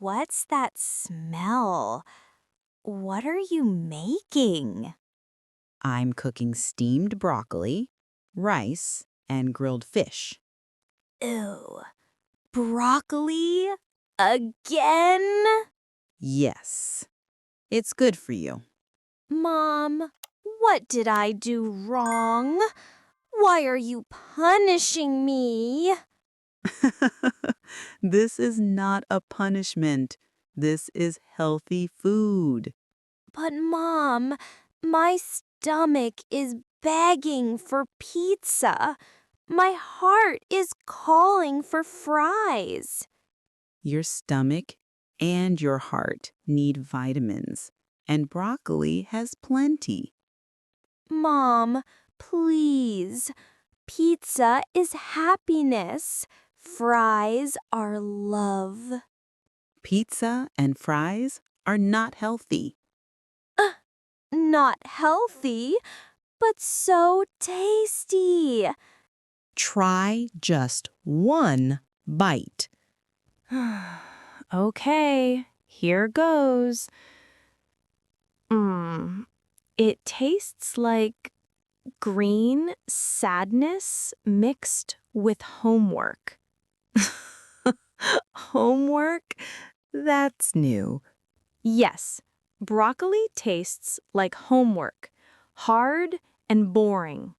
What's that smell? What are you making? I'm cooking steamed broccoli, rice, and grilled fish. Ew. Broccoli? Again? Yes, it's good for you. Mom, what did I do wrong? Why are you punishing me? This is not a punishment. This is healthy food. But Mom, my stomach is begging for pizza. My heart is calling for fries. Your stomach and your heart need vitamins, and broccoli has plenty. Mom, please. Pizza is happiness. Fries are love. Pizza and fries are not healthy. Not healthy, but so tasty. Try just one bite. Okay, here goes. It tastes like green sadness mixed with homework. Homework? That's new. Yes, broccoli tastes like homework, hard and boring.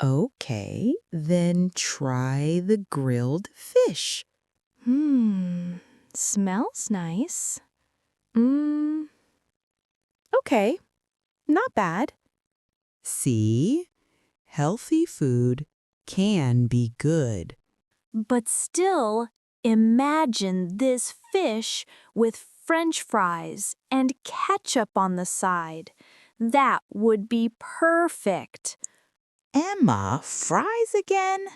Okay, then try the grilled fish. Smells nice. Okay, not bad. See? Healthy food can be good. But still, imagine this fish with French fries and ketchup on the side. That would be perfect. Emma, fries again?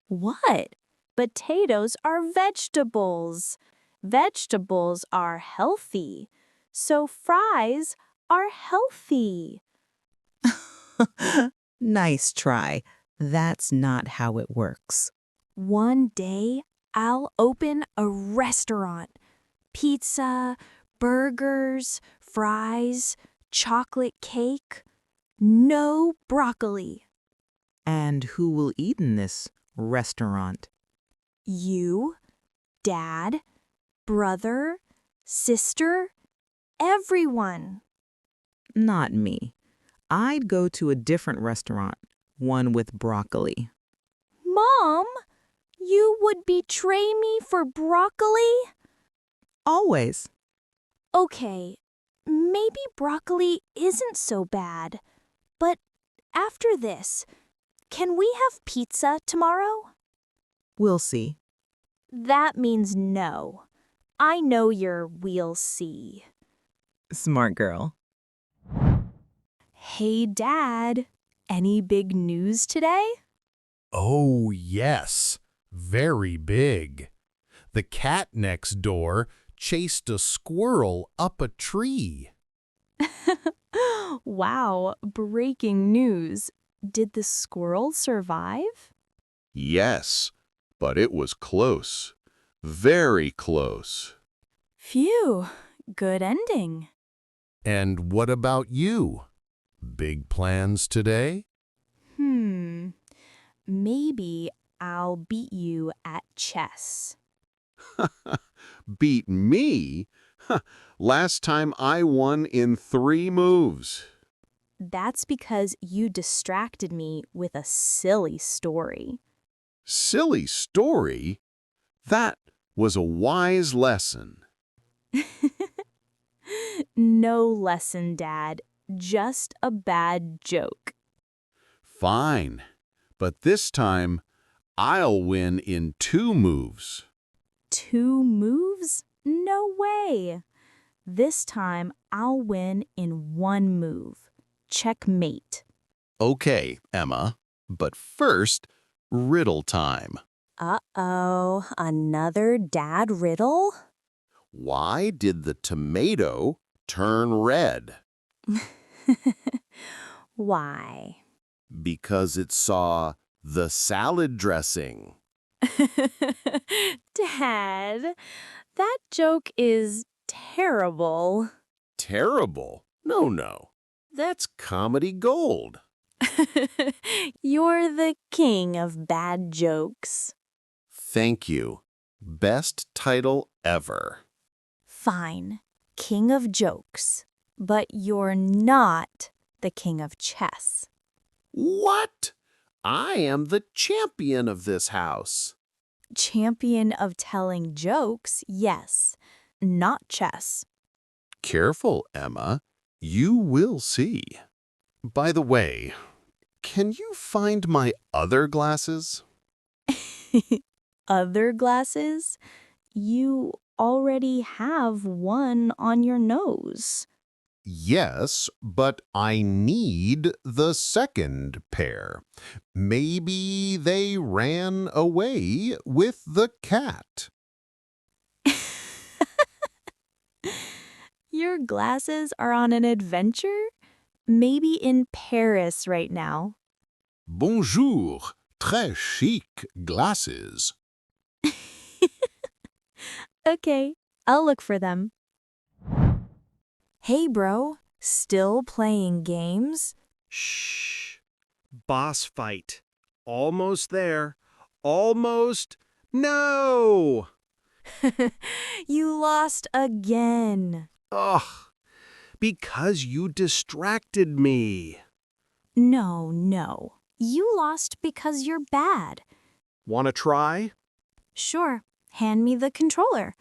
What? Potatoes are vegetables. Vegetables are healthy. So fries are healthy. Nice try. That's not how it works. One day, I'll open a restaurant. Pizza, burgers, fries, chocolate cake. No broccoli. And who will eat in this restaurant? You, Dad, brother, sister, everyone. Not me. I'd go to a different restaurant, one with broccoli. Mom, you would betray me for broccoli? Always. Okay, maybe broccoli isn't so bad. But after this, can we have pizza tomorrow? We'll see. That means no. I know your we'll see. Smart girl. Hey, Dad, any big news today? Oh, yes. Very big. The cat next door chased a squirrel up a tree. Wow, breaking news. Did the squirrel survive? Yes, but it was close. Very close. Phew, good ending. And what about you? Big plans today? Maybe I'll beat you at chess. Beat me? Last time I won in 3 moves. That's because you distracted me with a silly story. Silly story? That was a wise lesson. No lesson, Dad. Just a bad joke. Fine, but this time I'll win in 2 moves. 2 moves? No way. This time I'll win in 1 move. Checkmate. Okay, Emma, but first, riddle time. Uh-oh, another dad riddle? Why did the tomato turn red? Why? Because it saw the salad dressing. Dad, That joke is terrible. Terrible. No. That's comedy gold. You're the king of bad jokes. Thank you. Best title ever. Fine, king of jokes. But you're not the king of chess. What? I am the champion of this house. Champion of telling jokes, yes, not chess. Careful, Emma. You will see. By the way, can you find my other glasses? Other glasses? You already have one on your nose. Yes, but I need the second pair. Maybe they ran away with the cat. Your glasses are on an adventure? Maybe in Paris right now. Bonjour, très chic glasses. Okay, I'll look for them. Hey, bro, still playing games? Shh. Boss fight. Almost there. Almost. No! You lost again. Ugh. Because you distracted me. No. You lost because you're bad. Want to try? Sure, hand me the controller.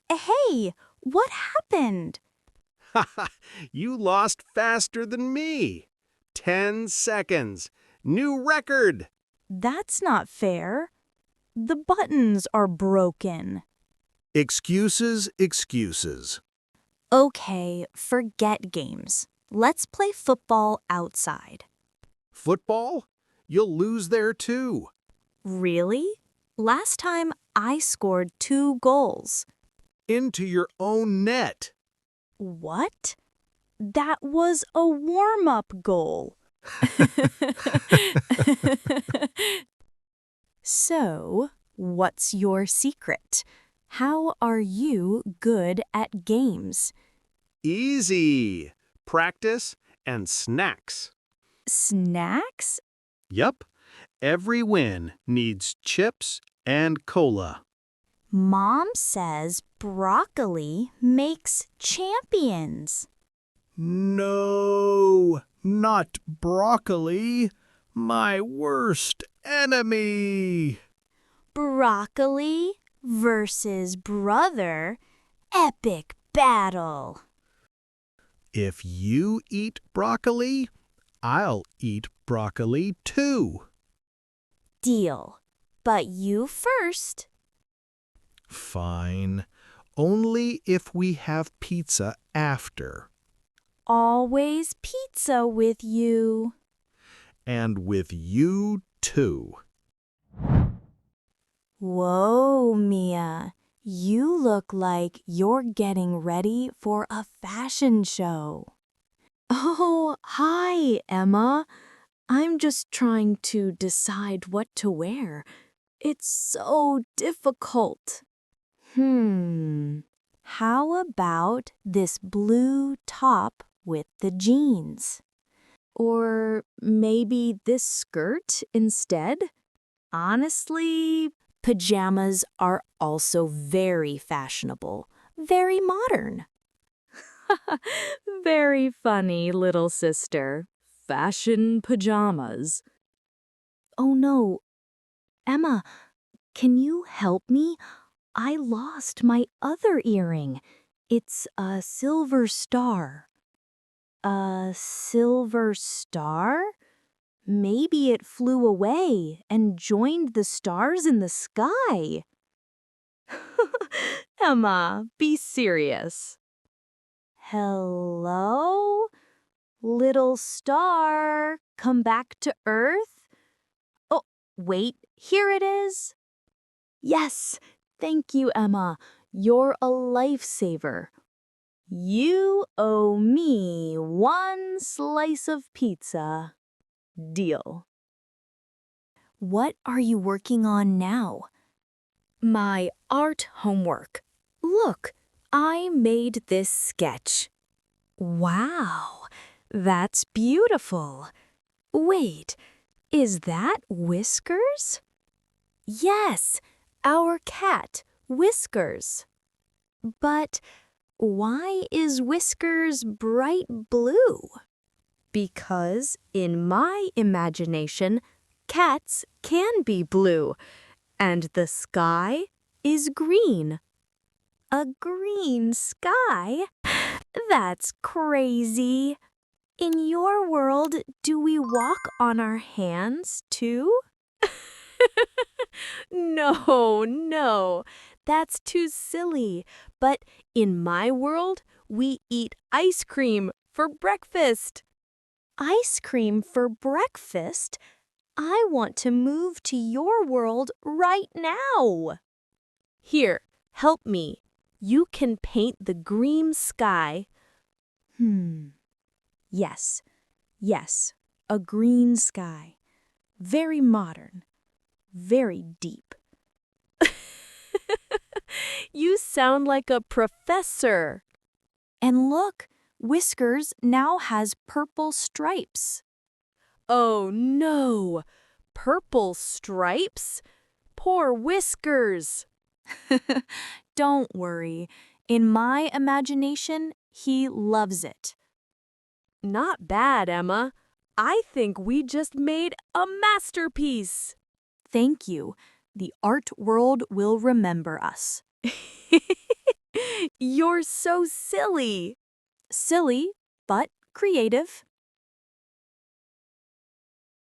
Hey, what happened? You lost faster than me. 10 seconds. New record. That's not fair. The buttons are broken. Excuses. Okay, forget games. Let's play football outside. Football? You'll lose there too. Really? Last time I scored 2 goals. Into your own net. What? That was a warm-up goal. So, what's your secret? How are you good at games? Easy. Practice and snacks. Snacks? Yup. Every win needs chips and cola. Mom says broccoli makes champions. No, not broccoli. My worst enemy. Broccoli versus brother. Epic battle. If you eat broccoli, I'll eat broccoli too. Deal. But you first. Fine. Only if we have pizza after. Always pizza with you. And with you too. Whoa, Mia. You look like you're getting ready for a fashion show. Oh, hi, Emma. I'm just trying to decide what to wear. It's so difficult. How about this blue top with the jeans? Or maybe this skirt instead? Honestly, pajamas are also very fashionable, very modern. Very funny, little sister. Fashion pajamas. Oh no. Emma, can you help me? I lost my other earring. It's a silver star. A silver star? Maybe it flew away and joined the stars in the sky. Emma, be serious. Hello? Little star, come back to Earth? Oh, wait, here it is. Yes, thank you, Emma. You're a lifesaver. You owe me 1 slice of pizza. Deal. What are you working on now? My art homework. Look, I made this sketch. Wow, that's beautiful. Wait, is that Whiskers? Yes, our cat, Whiskers. But why is Whiskers bright blue? Because in my imagination, cats can be blue, and the sky is green. A green sky? That's crazy. In your world, do we walk on our hands too? No, that's too silly. But in my world, we eat ice cream for breakfast. Ice cream for breakfast? I want to move to your world right now. Here, help me. You can paint the green sky. Yes, a green sky. Very modern, very deep. You sound like a professor. And look, Whiskers now has purple stripes. Oh no, purple stripes? Poor Whiskers. Don't worry. In my imagination, he loves it. Not bad, Emma. I think we just made a masterpiece. Thank you. The art world will remember us. You're so silly. Silly, but creative.